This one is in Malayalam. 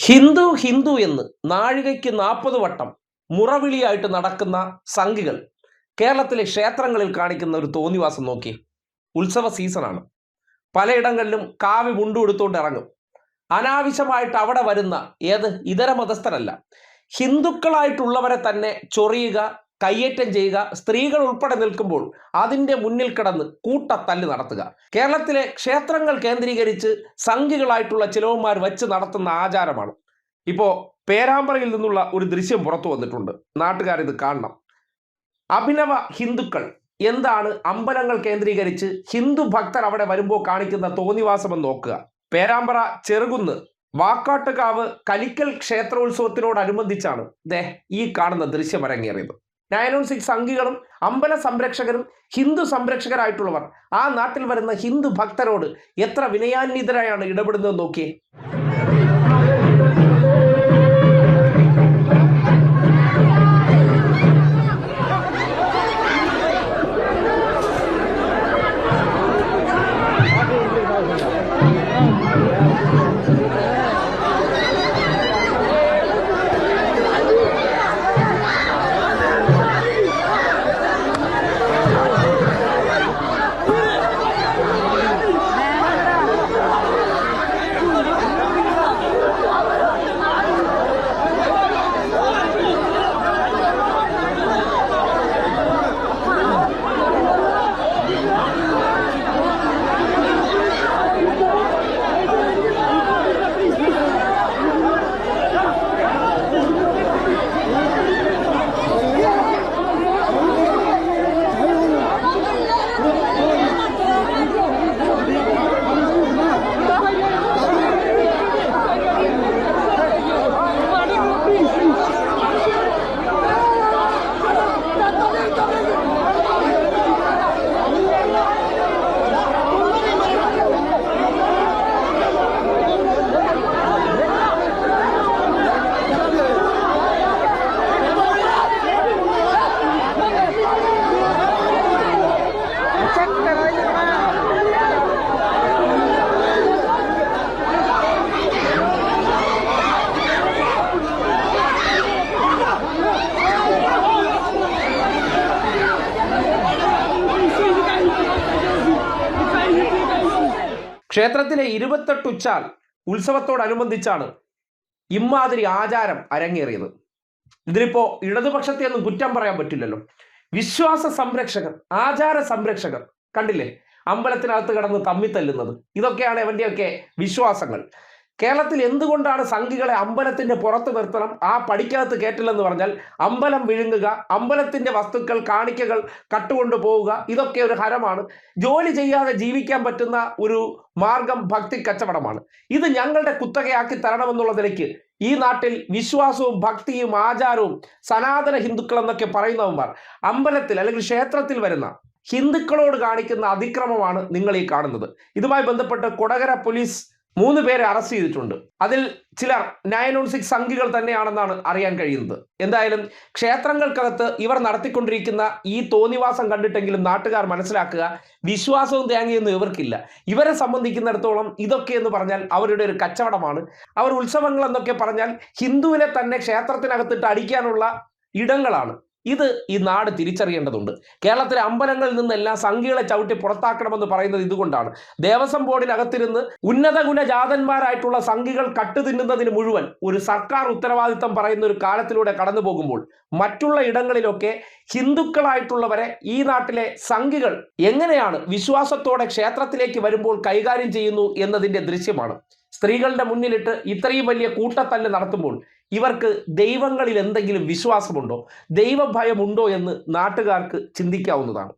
ഹിന്ദു ഹിന്ദു എന്ന് നാഴികയ്ക്ക് 40 വട്ടം മുറവിളിയായിട്ട് നടക്കുന്ന സംഘികൾ കേരളത്തിലെ ക്ഷേത്രങ്ങളിൽ കാണിക്കുന്ന ഒരു തോന്നിവാസം നോക്കി. ഉത്സവ സീസണാണ്. പലയിടങ്ങളിലും കാവി മുണ്ടുകൊടുത്തുകൊണ്ട് ഇറങ്ങും. അനാവശ്യമായിട്ട് അവിടെ വരുന്ന ഇതര മതസ്ഥരല്ല, ഹിന്ദുക്കളായിട്ടുള്ളവരെ തന്നെ ചൊറിയുക, കയ്യേറ്റം ചെയ്യുക, സ്ത്രീകൾ ഉൾപ്പെടെ നിൽക്കുമ്പോൾ അതിൻ്റെ മുന്നിൽ കിടന്ന് കൂട്ടത്തല്ല് നടത്തുക. കേരളത്തിലെ ക്ഷേത്രങ്ങൾ കേന്ദ്രീകരിച്ച് സംഘികളായിട്ടുള്ള ചിലവന്മാർ വെച്ച് നടത്തുന്ന ആചാരമാണ്. ഇപ്പോൾ പേരാമ്പ്രയിൽ നിന്നുള്ള ഒരു ദൃശ്യം പുറത്തു വന്നിട്ടുണ്ട്. നാട്ടുകാരിത് കാണണം. അഭിനവ ഹിന്ദുക്കൾ എന്താണ് അമ്പലങ്ങൾ കേന്ദ്രീകരിച്ച് ഹിന്ദു ഭക്തർ അവിടെ വരുമ്പോൾ കാണിക്കുന്ന തോന്നിവാസമെന്ന് നോക്കുക. പേരാമ്പ്ര ചെറുകുന്ന് വാക്കാട്ടുകാവ് കലിക്കൽ ക്ഷേത്രോത്സവത്തിനോടനുബന്ധിച്ചാണ് ഈ കാണുന്ന ദൃശ്യം അരങ്ങേറിയത്. 916 സംഘികളും അമ്പല സംരക്ഷകരും ഹിന്ദു സംരക്ഷകരായിട്ടുള്ളവർ ആ നാട്ടിൽ വരുന്ന ഹിന്ദു ഭക്തരോട് എത്ര വിനയാന്വിതരായാണ് ഇടപെടുന്നത് നോക്കിയേ. ക്ഷേത്രത്തിലെ 28 ഉച്ചാൽ ഉത്സവത്തോടനുബന്ധിച്ചാണ് ഇമ്മാതിരി ആചാരം അരങ്ങേറിയത്. ഇതിലിപ്പോ ഇടതുപക്ഷത്തെ ഒന്നും കുറ്റം പറയാൻ പറ്റില്ലല്ലോ. വിശ്വാസ സംരക്ഷകർ, ആചാര സംരക്ഷകർ കണ്ടില്ലേ അമ്പലത്തിനകത്ത് കിടന്ന് തമ്മിത്തല്ലുന്നത്. ഇതൊക്കെയാണ് അവൻ്റെയൊക്കെ വിശ്വാസങ്ങൾ. കേരളത്തിൽ എന്തുകൊണ്ടാണ് സംഘികളെ അമ്പലത്തിന്റെ പുറത്ത് നിർത്തണം, ആ പടിക്കകത്ത് കയറ്റില്ലെന്ന് പറഞ്ഞാൽ അമ്പലം വിഴുങ്ങുക, അമ്പലത്തിന്റെ വസ്തുക്കൾ കാണിക്കകൾ കട്ടുകൊണ്ടു പോവുക, ഇതൊക്കെ ഒരു ഹരമാണ്. ജോലി ചെയ്യാതെ ജീവിക്കാൻ പറ്റുന്ന ഒരു മാർഗം ഭക്തി കച്ചവടമാണ്. ഇത് ഞങ്ങളുടെ കുത്തകയാക്കി തരണമെന്നുള്ള നിലയ്ക്ക് ഈ നാട്ടിൽ വിശ്വാസവും ഭക്തിയും ആചാരവും സനാതന ഹിന്ദുക്കൾ എന്നൊക്കെ പറയുന്നവന്മാർ അമ്പലത്തിൽ അല്ലെങ്കിൽ ക്ഷേത്രത്തിൽ വരുന്ന ഹിന്ദുക്കളോട് കാണിക്കുന്ന അതിക്രമമാണ് നിങ്ങൾ ഈ കാണുന്നത്. ഇതുമായി ബന്ധപ്പെട്ട് കൊടകര പോലീസ് 3 പേരെ അറസ്റ്റ് ചെയ്തിട്ടുണ്ട്. അതിൽ ചിലർ 916 സംഘികൾ തന്നെയാണെന്നാണ് അറിയാൻ കഴിയുന്നത്. എന്തായാലും ക്ഷേത്രങ്ങൾക്കകത്ത് ഇവർ നടത്തിക്കൊണ്ടിരിക്കുന്ന ഈ തോന്നിവാസം കണ്ടിട്ടെങ്കിലും നാട്ടുകാർ മനസ്സിലാക്കുക, വിശ്വാസവും തേങ്ങയൊന്നും ഇവർക്കില്ല. ഇവരെ സംബന്ധിക്കുന്നിടത്തോളം ഇതൊക്കെ എന്ന് പറഞ്ഞാൽ അവരുടെ ഒരു കച്ചവടമാണ്. അവർ ഉത്സവങ്ങൾ എന്നൊക്കെ പറഞ്ഞാൽ ഹിന്ദുവിനെ തന്നെ ക്ഷേത്രത്തിനകത്തിട്ട് അടിക്കാനുള്ള ഇടങ്ങളാണ്. ഇത് ഈ നാട് തിരിച്ചറിയേണ്ടതുണ്ട്. കേരളത്തിലെ അമ്പലങ്ങളിൽ നിന്നെല്ലാം സംഘികളെ ചവിട്ടി പുറത്താക്കണമെന്ന് പറയുന്നത് ഇതുകൊണ്ടാണ്. ദേവസ്വം ബോർഡിനകത്തിരുന്ന് ഉന്നത ഗുണജാതന്മാരായിട്ടുള്ള സംഘികൾ കട്ടുതിന്നുന്നതിന് മുഴുവൻ ഒരു സർക്കാർ ഉത്തരവാദിത്തം പറയുന്ന ഒരു കാലത്തിലൂടെ കടന്നു പോകുമ്പോൾ മറ്റുള്ള ഇടങ്ങളിലൊക്കെ ഹിന്ദുക്കളായിട്ടുള്ളവരെ ഈ നാട്ടിലെ സംഘികൾ എങ്ങനെയാണ് വിശ്വാസത്തോടെ ക്ഷേത്രത്തിലേക്ക് വരുമ്പോൾ കൈകാര്യം ചെയ്യുന്നു എന്നതിൻ്റെ ദൃശ്യമാണ്. സ്ത്രീകളുടെ മുന്നിലിട്ട് ഇത്രയും വലിയ കൂട്ടത്തല്ല് നടത്തുമ്പോൾ ഇവർക്ക് ദൈവങ്ങളിൽ എന്തെങ്കിലും വിശ്വാസമുണ്ടോ, ദൈവഭയമുണ്ടോ എന്ന് നാട്ടുകാർക്ക് ചിന്തിക്കാവുന്നതാണ്.